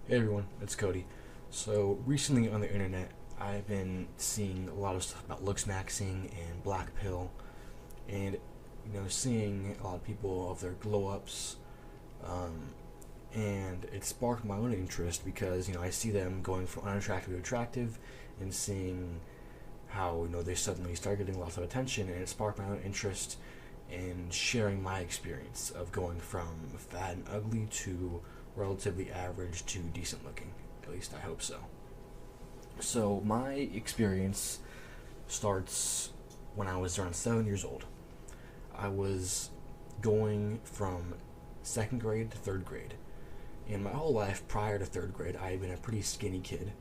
Hey everyone, it's Cody. So recently on the internet, I've been seeing a lot of stuff about looks maxing and black pill, and seeing a lot of people of their glow ups, um, and it sparked my own interest because I see them going from unattractive to attractive, and seeing how they suddenly start getting lots of attention, and it sparked my own interest in sharing my experience of going from fat and ugly to relatively average to decent looking. At least I hope so. So my experience starts when I was around 7 years old. I was going from second grade to third grade. And my whole life prior to third grade, I had been a pretty skinny kid.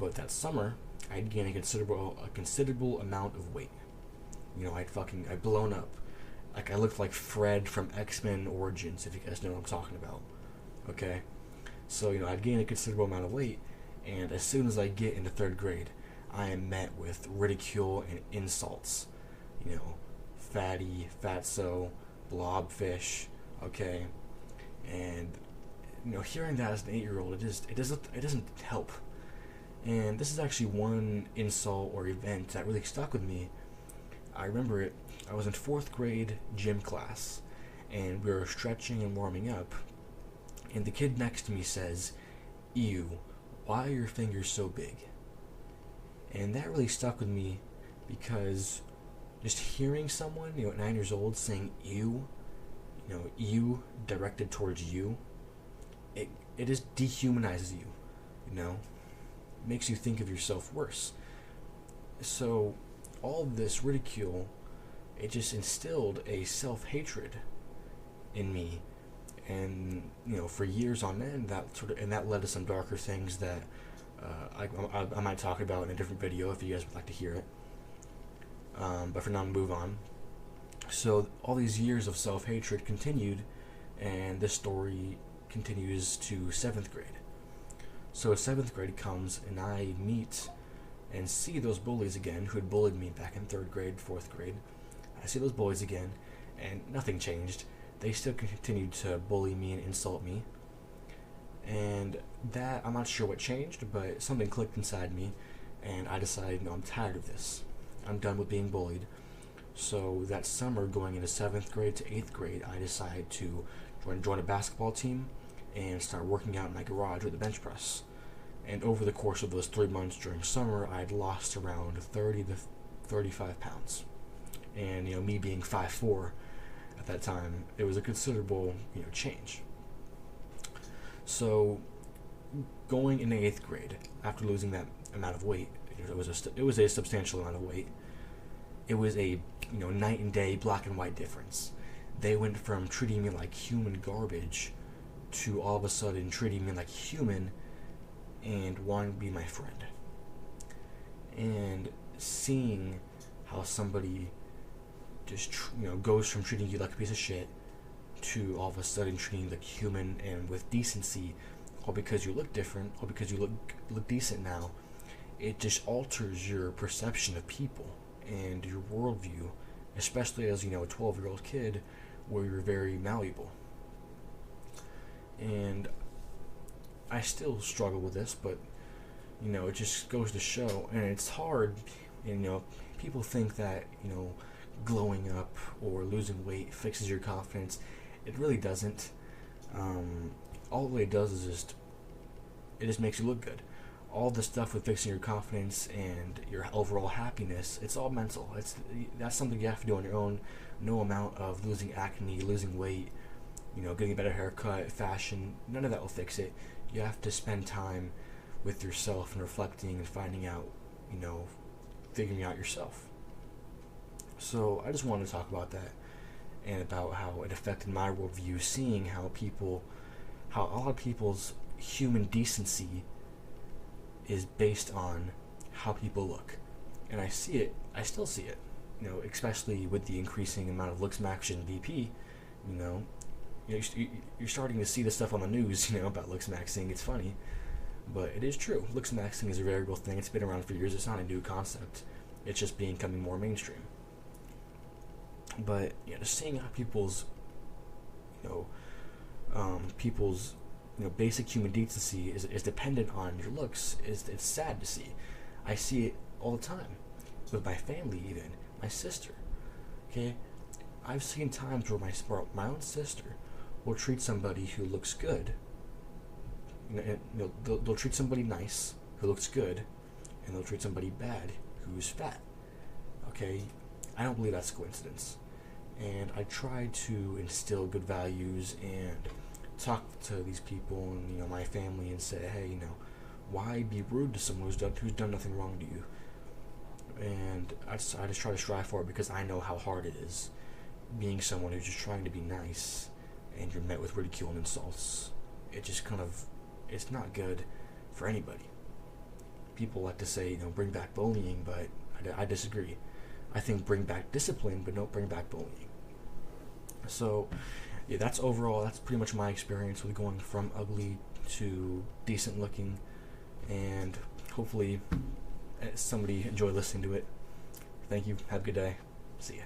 But that summer, I'd gained a considerable amount of weight. I'd blown up. Like I looked like Fred from X Men Origins, if you guys know what I'm talking about. Okay, so I'd gained a considerable amount of weight, and as soon as I get into third grade, I am met with ridicule and insults. You know, fatty, fatso, blobfish. Okay, and hearing that as an 8-year old, it doesn't help. And this is actually one insult or event that really stuck with me. I remember it. I was in fourth grade gym class, and we were stretching and warming up, and the kid next to me says, "Ew, why are your fingers so big?" And that really stuck with me because just hearing someone, at 9 years old saying "ew," "ew" directed towards you, it just dehumanizes you. You know, makes you think of yourself worse. So all of this ridicule, it just instilled a self-hatred in me, and for years on end, that led to some darker things that I might talk about in a different video if you guys would like to hear it. But for now, move on. So all these years of self-hatred continued, and this story continues to seventh grade. So seventh grade comes, and I meet and see those bullies again who had bullied me back in third grade, fourth grade. I see those bullies again, and nothing changed. They still continued to bully me and insult me. And that, I'm not sure what changed, but something clicked inside me, and I decided, no, I'm tired of this. I'm done with being bullied. So that summer, going into seventh grade to eighth grade, I decided to join a basketball team and start working out in my garage with a bench press. And over the course of those 3 months during summer, I had lost around 30 to 35 pounds. And me being 5'4" at that time, it was a considerable change. So going into eighth grade, after losing that amount of weight, it was a substantial amount of weight. It was a night and day, black and white difference. They went from treating me like human garbage to all of a sudden treating me like human and wanting to be my friend. And seeing how somebody just goes from treating you like a piece of shit to all of a sudden treating you like human and with decency, all because you look different, all because you look decent now, it just alters your perception of people and your worldview, especially as a 12-year-old kid where you're very malleable. And I still struggle with this, but it just goes to show, and it's hard. And, people think that glowing up or losing weight fixes your confidence. It really doesn't. All it really does is it just makes you look good. All the stuff with fixing your confidence and your overall happiness, it's all mental. That's something you have to do on your own. No amount of losing acne, losing weight, getting a better haircut, fashion, none of that will fix it. You have to spend time with yourself and reflecting and finding out, figuring out yourself. So I just wanted to talk about that and about how it affected my worldview, seeing how a lot of people's human decency is based on how people look. And I still see it, especially with the increasing amount of looks max and BP, you're starting to see this stuff on the news, about looks maxing. It's funny, but it is true. Looks maxing is a very real thing. It's been around for years. It's not a new concept. It's just becoming more mainstream. But just seeing how people's basic human decency is dependent on your looks, it's sad to see. I see it all the time with my family, even my sister. Okay, I've seen times where my own sister will treat somebody who looks good. They'll treat somebody nice who looks good, and they'll treat somebody bad who's fat. Okay, I don't believe that's a coincidence. And I try to instill good values and talk to these people and my family and say, hey, why be rude to someone who's done nothing wrong to you? And I just try to strive for it, because I know how hard it is being someone who's just trying to be nice and you're met with ridicule and insults. It's not good for anybody. People like to say, bring back bullying, but I disagree. I think bring back discipline, but don't bring back bullying. So, yeah, that's pretty much my experience with going from ugly to decent looking, and hopefully somebody enjoyed listening to it. Thank you. Have a good day. See ya.